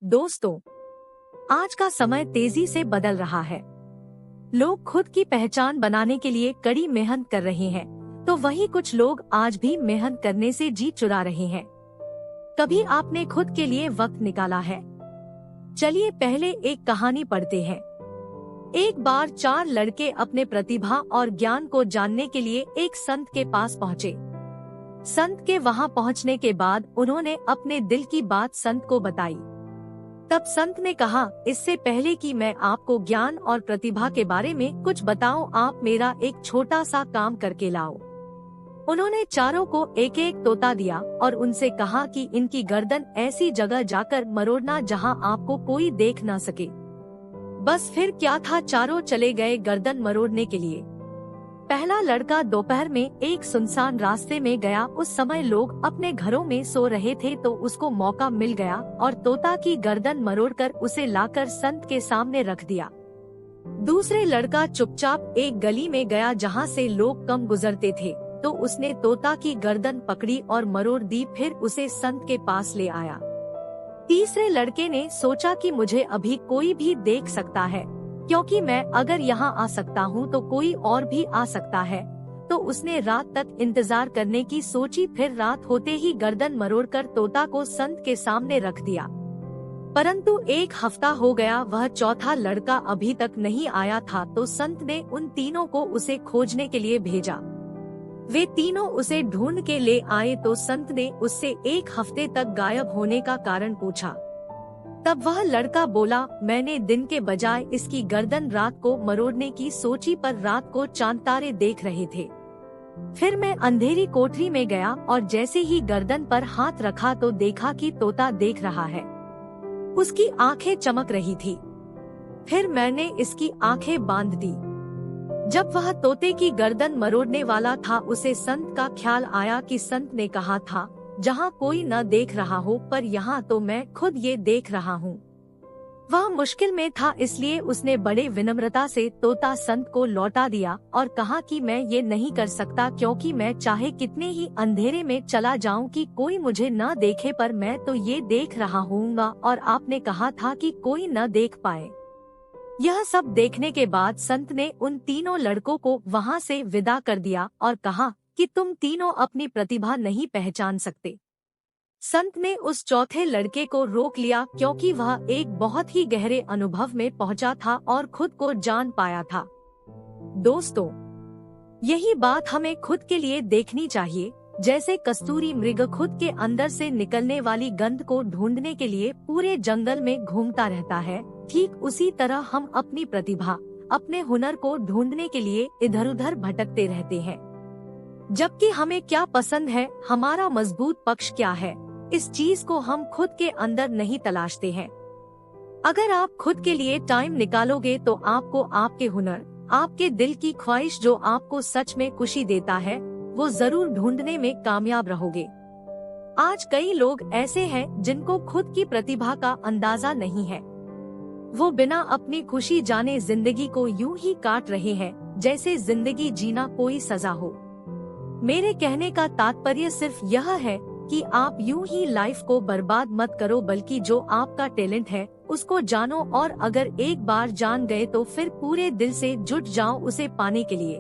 दोस्तों, आज का समय तेजी से बदल रहा है। लोग खुद की पहचान बनाने के लिए कड़ी मेहनत कर रहे हैं, तो वहीं कुछ लोग आज भी मेहनत करने से जी चुरा रहे हैं। कभी आपने खुद के लिए वक्त निकाला है? चलिए पहले एक कहानी पढ़ते हैं। एक बार 4 लड़के अपने प्रतिभा और ज्ञान को जानने के लिए एक संत के पास पहुँचे। संत के वहां पहुंचने के बाद उन्होंने अपने दिल की बात संत को बताई। तब संत ने कहा, इससे पहले कि मैं आपको ज्ञान और प्रतिभा के बारे में कुछ बताऊं, आप मेरा एक छोटा सा काम करके लाओ। उन्होंने चारों को एक एक तोता दिया और उनसे कहा कि इनकी गर्दन ऐसी जगह जाकर मरोड़ना जहां आपको कोई देख न सके। बस फिर क्या था, चारों चले गए गर्दन मरोड़ने के लिए। पहला लड़का दोपहर में एक सुनसान रास्ते में गया। उस समय लोग अपने घरों में सो रहे थे, तो उसको मौका मिल गया और तोता की गर्दन मरोड़कर उसे लाकर संत के सामने रख दिया। दूसरे लड़का चुपचाप एक गली में गया जहां से लोग कम गुजरते थे, तो उसने तोता की गर्दन पकड़ी और मरोड़ दी, फिर उसे संत के पास ले आया। तीसरे लड़के ने सोचा कि मुझे अभी कोई भी देख सकता है, क्योंकि मैं अगर यहाँ आ सकता हूँ तो कोई और भी आ सकता है, तो उसने रात तक इंतजार करने की सोची। फिर रात होते ही गर्दन मरोड़कर तोता को संत के सामने रख दिया। परंतु 1 हफ्ता हो गया, वह चौथा लड़का अभी तक नहीं आया था, तो संत ने उन तीनों को उसे खोजने के लिए भेजा। वे तीनों उसे ढूंढ के ले आए, तो संत ने उससे 1 हफ्ते तक गायब होने का कारण पूछा। तब वह लड़का बोला, मैंने दिन के बजाय इसकी गर्दन रात को मरोड़ने की सोची, पर रात को चांद तारे देख रहे थे। फिर मैं अंधेरी कोठरी में गया और जैसे ही गर्दन पर हाथ रखा तो देखा कि तोता देख रहा है। उसकी आंखें चमक रही थी। फिर मैंने इसकी आंखें बांध दी। जब वह तोते की गर्दन मरोड़ने वाला था, उसे संत का ख्याल आया कि संत ने कहा था, जहाँ कोई न देख रहा हो, पर यहाँ तो मैं खुद ये देख रहा हूँ। वह मुश्किल में था, इसलिए उसने बड़े विनम्रता से तोता संत को लौटा दिया और कहा कि मैं ये नहीं कर सकता, क्योंकि मैं चाहे कितने ही अंधेरे में चला जाऊं कि कोई मुझे न देखे, पर मैं तो ये देख रहा हूँगा, और आपने कहा था कि कोई न देख पाए। यह सब देखने के बाद संत ने उन तीनों लड़कों को वहाँ से विदा कर दिया और कहा कि तुम तीनों अपनी प्रतिभा नहीं पहचान सकते। संत ने उस चौथे लड़के को रोक लिया, क्योंकि वह एक बहुत ही गहरे अनुभव में पहुंचा था और खुद को जान पाया था। दोस्तों, यही बात हमें खुद के लिए देखनी चाहिए। जैसे कस्तूरी मृग खुद के अंदर से निकलने वाली गंध को ढूंढने के लिए पूरे जंगल में घूमता रहता है, ठीक उसी तरह हम अपनी प्रतिभा, अपने हुनर को ढूंढने के लिए इधर उधर भटकते रहते हैं। जबकि हमें क्या पसंद है, हमारा मजबूत पक्ष क्या है, इस चीज को हम खुद के अंदर नहीं तलाशते हैं। अगर आप खुद के लिए टाइम निकालोगे तो आपको आपके हुनर, आपके दिल की ख्वाहिश जो आपको सच में खुशी देता है, वो जरूर ढूंढने में कामयाब रहोगे। आज कई लोग ऐसे हैं जिनको खुद की प्रतिभा का अंदाजा नहीं है। वो बिना अपनी खुशी जाने जिंदगी को यूं ही काट रहे हैं जैसे जिंदगी जीना कोई सजा हो। मेरे कहने का तात्पर्य सिर्फ यह है कि आप यूं ही लाइफ को बर्बाद मत करो, बल्कि जो आपका टैलेंट है उसको जानो, और अगर एक बार जान गए तो फिर पूरे दिल से जुट जाओ उसे पाने के लिए।